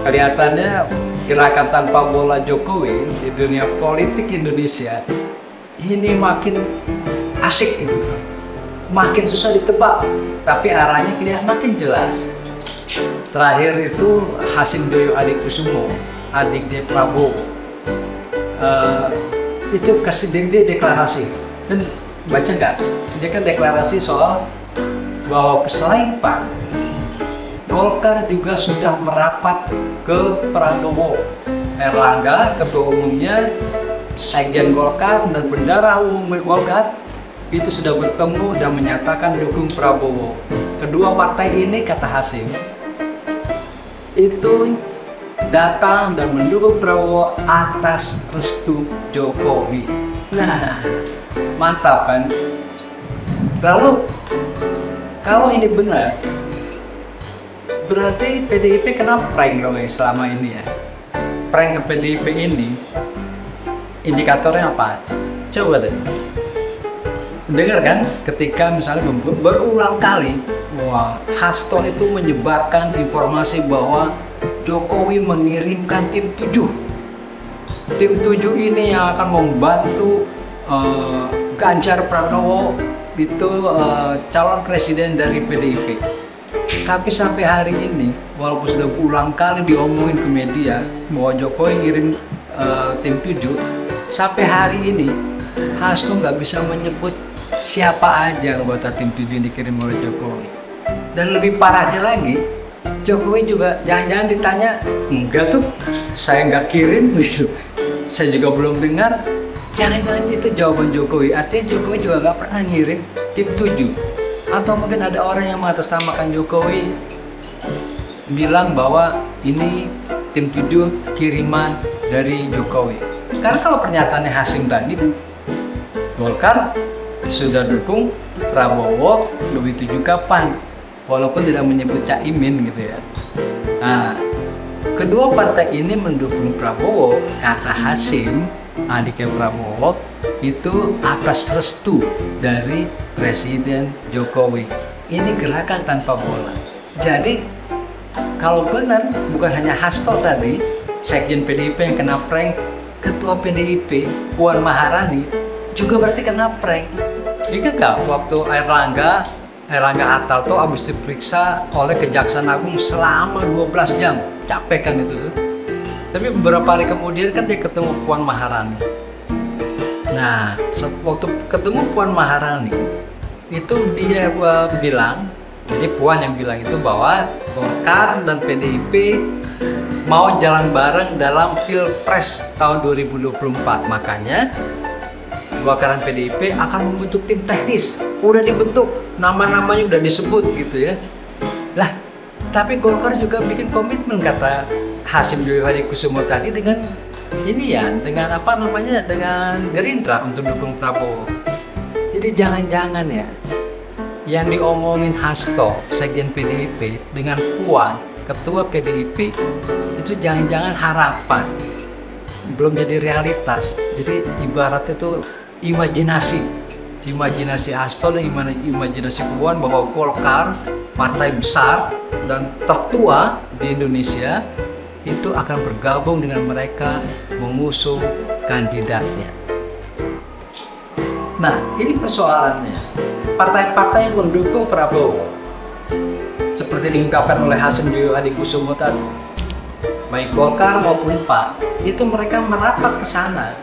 Kelihatannya gerakan tanpa bola Jokowi di dunia politik Indonesia ini makin asik gitu. Makin susah ditebak, tapi arahnya kelihatan makin jelas. Terakhir itu Hasim Joyo Adikusumo, adiknya Prabowo, itu kasih dia deklarasi. Dan baca nggak? Dia kan deklarasi soal bahwa selain PAN, Golkar juga sudah merapat ke Prabowo. Erlangga, ketua umumnya, sekjen Golkar dan bendahara umum Golkar itu sudah bertemu dan menyatakan dukung Prabowo. Kedua partai ini, kata Hasim, itu datang dan mendukung Prabowo atas restu Jokowi. Nah, mantap kan? Lalu, kalau ini benar, berarti PDIP kena prank dong selama ini ya. Prank ke PDIP ini, indikatornya apa? Coba deh. Dengar kan, ketika misalnya berulang kali, Hasto itu menyebarkan informasi bahwa Jokowi mengirimkan tim 7. Tim 7 ini yang akan membantu Ganjar Pranowo itu calon presiden dari PDIP. Tapi sampai hari ini, walaupun sudah berulang kali diomongin ke media bahwa Jokowi ngirim tim 7, sampai hari ini Hasto nggak bisa menyebut siapa aja anggota tim 7 yang dikirim oleh Jokowi. Dan lebih parahnya lagi, Jokowi juga jangan-jangan ditanya, enggak tuh, saya nggak kirim gitu. Saya juga belum dengar. Jangan-jangan itu jawaban Jokowi. Artinya Jokowi juga nggak pernah ngirim tim 7. Atau mungkin ada orang yang mengatasnamakan Jokowi bilang bahwa ini tim 7 kiriman dari Jokowi. Karena kalau pernyataannya Hasim tadi, Golkar sudah dukung Prabowo, begitu juga PAN, walaupun tidak menyebut Caimin gitu ya. Nah, kedua partai ini mendukung Prabowo, kata Hasim, adiknya Prabowo, itu atas restu dari Presiden Jokowi. Ini gerakan tanpa bola. Jadi, kalau benar bukan hanya Hasto tadi, sekjen PDIP yang kena prank, ketua PDIP Puan Maharani juga berarti kena prank. Ingat nggak waktu Erlangga Hartarto habis diperiksa oleh Kejaksaan Agung selama 12 jam, capek kan itu tuh. Tapi beberapa hari kemudian kan dia ketemu Puan Maharani. Nah, waktu ketemu Puan Maharani, itu dia bilang, jadi Puan yang bilang itu bahwa Golkar dan PDIP mau jalan bareng dalam Pilpres tahun 2024. Makanya Golkar dan PDIP akan membentuk tim teknis. Udah dibentuk, nama-namanya udah disebut gitu ya. Lah, tapi Golkar juga bikin komitmen, kata Hasim Joyo Hadikusumo tadi, dengan ini ya, dengan apa namanya, dengan Gerindra untuk dukung Prabowo. Jadi jangan-jangan ya, yang diomongin Hasto, sekjen PDIP, dengan Puan, ketua PDIP, itu jangan-jangan harapan, belum jadi realitas. Jadi ibaratnya itu imajinasi Hasto dan imajinasi Puan bahwa Golkar, partai besar dan tertua di Indonesia, itu akan bergabung dengan mereka mengusung kandidatnya. Nah, ini persoalannya. Partai-partai yang mendukung Prabowo, seperti diungkapkan oleh Hasim Joyo Hadikusumo tadi, baik Golkar maupun PAN, itu mereka merapat ke sana.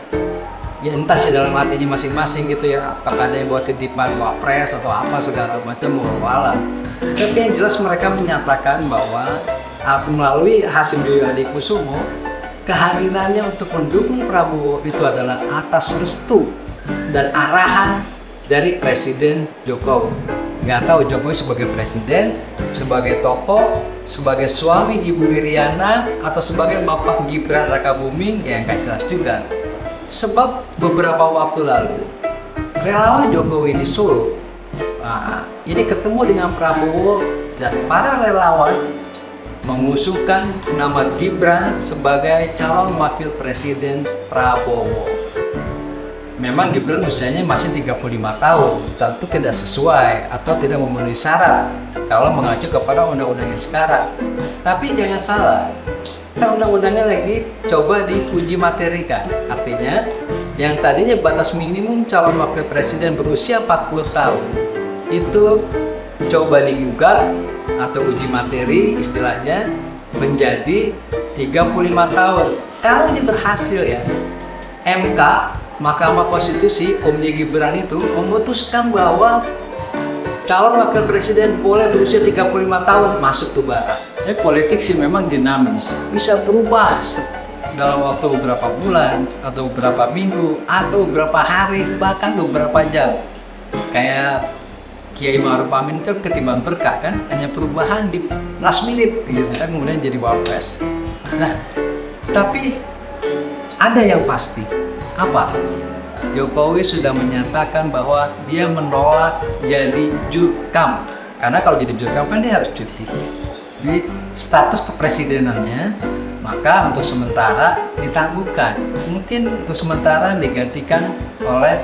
Ya entah sih dalam hatinya masing-masing gitu ya, apakah ada yang buat titipan wapres atau apa segala macam walau. Tapi yang jelas mereka menyatakan bahwa melalui Hasim Joyo Hadikusumo, kehadirannya untuk mendukung Prabowo itu adalah atas restu dan arahan dari Presiden Jokowi. Nggak tahu Jokowi sebagai presiden, sebagai tokoh, sebagai suami Ibu Iriana, atau sebagai Bapak Gibran Rakabuming, ya nggak jelas juga. Sebab beberapa waktu lalu, relawan Jokowi di Solo, ini ketemu dengan Prabowo dan para relawan mengusulkan nama Gibran sebagai calon wakil presiden Prabowo. Memang Gibran usianya masih 35 tahun, tentu tidak sesuai atau tidak memenuhi syarat kalau mengacu kepada undang-undang yang sekarang. Tapi jangan salah, Kan undang-undangnya lagi coba diuji materikan. Artinya, yang tadinya batas minimum calon wakil presiden berusia 40 tahun itu coba digugat atau uji materi istilahnya menjadi 35 tahun. Kalau ini berhasil ya, MK, Mahkamah Konstitusi, Omni Gibran itu memutuskan bahwa calon wakil presiden boleh berusia 35 tahun masuk tuh bara. Politik sih memang dinamis, bisa berubah dalam waktu beberapa bulan, atau beberapa minggu, atau beberapa hari, bahkan beberapa jam. Kayak Kiai Ma'ruf Amin itu ketimbang berkah kan, hanya perubahan di last minute gitu kan, kemudian jadi wapres. Nah, tapi ada yang pasti, apa? Jokowi sudah menyatakan bahwa dia menolak jadi jurkam, karena kalau jadi jurkam kan dia harus cuti. Jadi status kepresidenannya maka untuk sementara ditangguhkan, mungkin untuk sementara digantikan oleh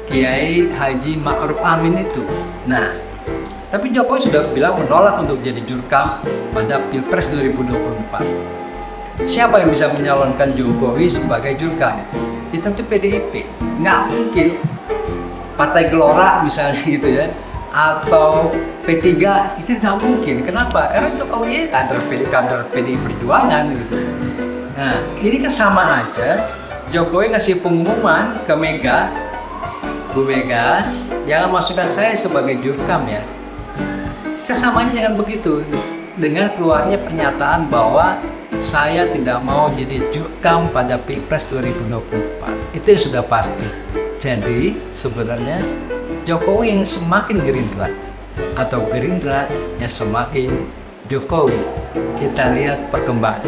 Kiai Haji Ma'ruf Amin itu. Nah, tapi Jokowi sudah bilang menolak untuk jadi jurkam pada Pilpres 2024. Siapa yang bisa menyalonkan Jokowi sebagai jurkam? Ya tentu PDIP. Nggak mungkin Partai Gelora misalnya gitu ya, atau P3, itu nggak mungkin. Kenapa? Karena Jokowi kader PDI Perjuangan gitu. Nah, ini kan sama aja. Jokowi ngasih pengumuman ke Mega, Bu Mega, jangan masukkan saya sebagai jurkam ya. Kesamanya jangan begitu. Dengan keluarnya pernyataan bahwa saya tidak mau jadi jurkam pada Pilpres 2024. Itu yang sudah pasti. Jadi sebenarnya Jokowi yang semakin Gerindra atau Gerindra yang semakin Jokowi. Kita lihat perkembangan.